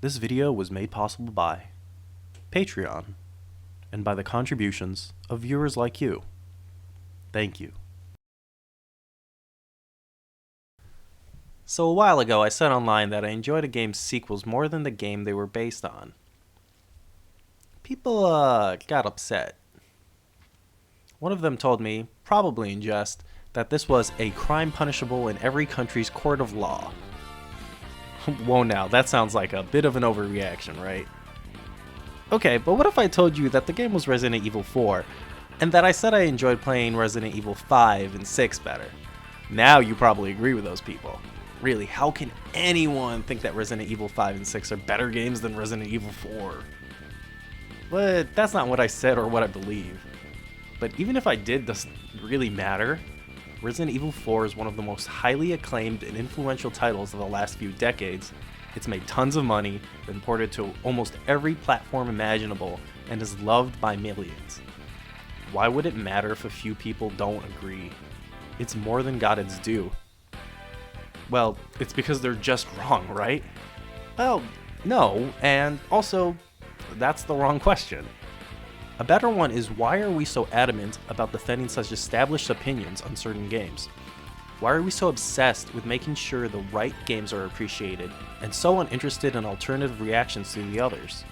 This video was made possible by Patreon and by the contributions of viewers like you. Thank you. So a while ago I said online that I enjoyed a game's sequels more than the game they were based on. People got upset. One of them told me, probably in jest, that this was a crime punishable in every country's court of law. Whoa now, that sounds like a bit of an overreaction, right? Okay, but what if I told you that the game was Resident Evil 4, and that I said I enjoyed playing Resident Evil 5 and 6 better? Now you probably agree with those people. Really, how can anyone think that Resident Evil 5 and 6 are better games than Resident Evil 4? But that's not what I said or what I believe. But even if I did, does it really matter? Resident Evil 4 is one of the most highly acclaimed and influential titles of the last few decades. It's made tons of money, been ported to almost every platform imaginable, and is loved by millions. Why would it matter if a few people don't agree? It's more than got its due. Well, it's because they're just wrong, right? Well, no, and also, that's the wrong question. A better one is, why are we so adamant about defending such established opinions on certain games? Why are we so obsessed with making sure the right games are appreciated, and so uninterested in alternative reactions to the others?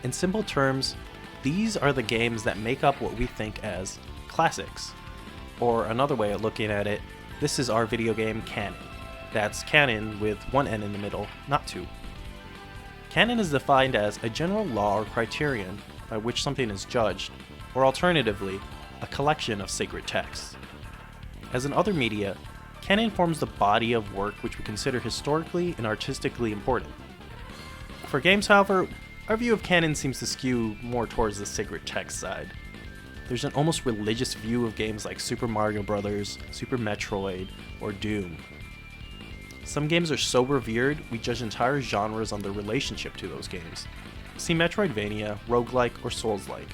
In simple terms, these are the games that make up what we think as classics. Or another way of looking at it, this is our video game canon. That's canon with one N in the middle, not two. Canon is defined as a general law or criterion by which something is judged, or alternatively, a collection of sacred texts. As in other media, canon forms the body of work which we consider historically and artistically important. For games, however, our view of canon seems to skew more towards the sacred text side. There's an almost religious view of games like Super Mario Bros., Super Metroid, or Doom. Some games are so revered, we judge entire genres on their relationship to those games. See Metroidvania, roguelike, or Souls-like.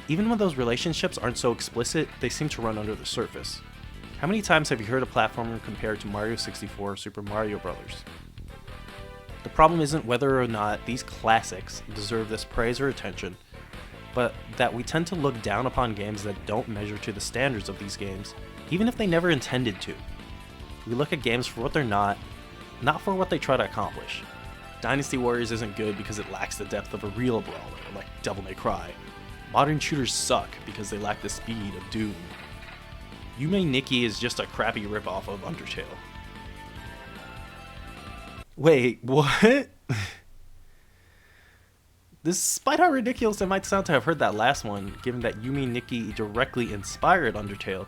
Even when those relationships aren't so explicit, they seem to run under the surface. How many times have you heard a platformer compared to Mario 64 or Super Mario Bros.? The problem isn't whether or not these classics deserve this praise or attention, but that we tend to look down upon games that don't measure to the standards of these games, even if they never intended to. We look at games for what they're not for what they try to accomplish. Dynasty Warriors isn't good because it lacks the depth of a real brawler, like Devil May Cry. Modern shooters suck because they lack the speed of Doom. Yume Nikki is just a crappy ripoff of Undertale. Wait, what? Despite how ridiculous it might sound to have heard that last one, given that Yume Nikki directly inspired Undertale,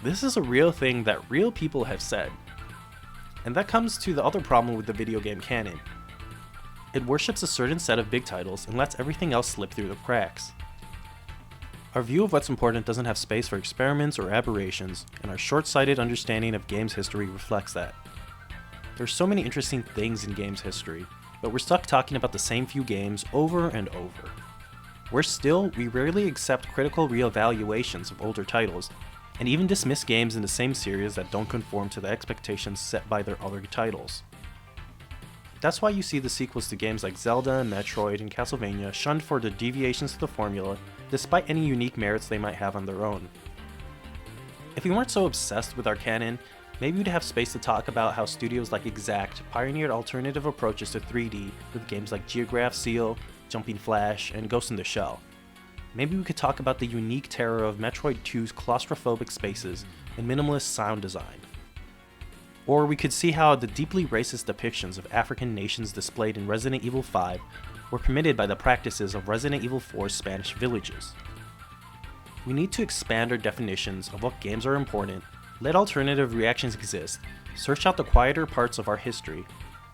this is a real thing that real people have said. And that comes to the other problem with the video game canon. It worships a certain set of big titles and lets everything else slip through the cracks. Our view of what's important doesn't have space for experiments or aberrations, and our short-sighted understanding of games history reflects that. There's so many interesting things in games history, but we're stuck talking about the same few games over and over. Worse still, we rarely accept critical reevaluations of older titles, and even dismiss games in the same series that don't conform to the expectations set by their other titles. That's why you see the sequels to games like Zelda, Metroid, and Castlevania shunned for the deviations to the formula, despite any unique merits they might have on their own. If we weren't so obsessed with our canon, maybe we'd have space to talk about how studios like Exact pioneered alternative approaches to 3D with games like Geograph Seal, Jumping Flash, and Ghost in the Shell. Maybe we could talk about the unique terror of Metroid 2's claustrophobic spaces and minimalist sound design. Or we could see how the deeply racist depictions of African nations displayed in Resident Evil 5 were permitted by the practices of Resident Evil 4's Spanish villages. We need to expand our definitions of what games are important, let alternative reactions exist, search out the quieter parts of our history,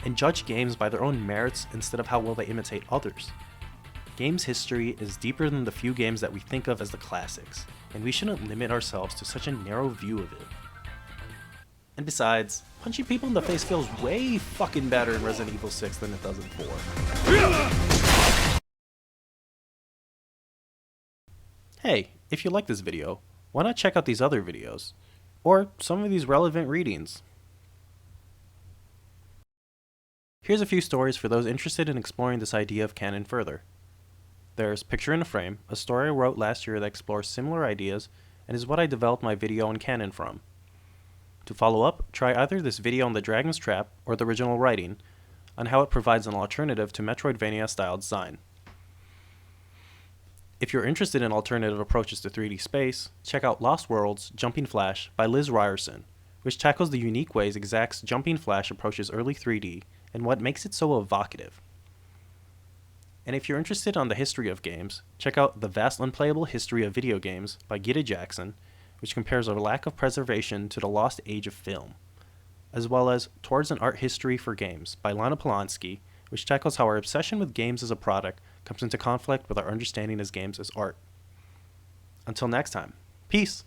and judge games by their own merits instead of how well they imitate others. Games history is deeper than the few games that we think of as the classics, and we shouldn't limit ourselves to such a narrow view of it. And besides, punching people in the face feels way fucking better in Resident Evil 6 than it does in 4. Hey, if you like this video, why not check out these other videos? Or some of these relevant readings. Here's a few stories for those interested in exploring this idea of canon further. There's Picture in a Frame, a story I wrote last year that explores similar ideas and is what I developed my video on canon from. To follow up, try either this video on the Dragon's Trap or the original writing on how it provides an alternative to Metroidvania-style design. If you're interested in alternative approaches to 3D space, check out Lost Worlds Jumping Flash by Liz Ryerson, which tackles the unique ways Exact's Jumping Flash approaches early 3D and what makes it so evocative. And if you're interested on the history of games, check out The Vast Unplayable History of Videogames by Gita Jackson, which compares our lack of preservation to the lost age of film, as well as Towards an Art History for Games by Lana Polanski, which tackles how our obsession with games as a product comes into conflict with our understanding as games as art. Until next time, peace!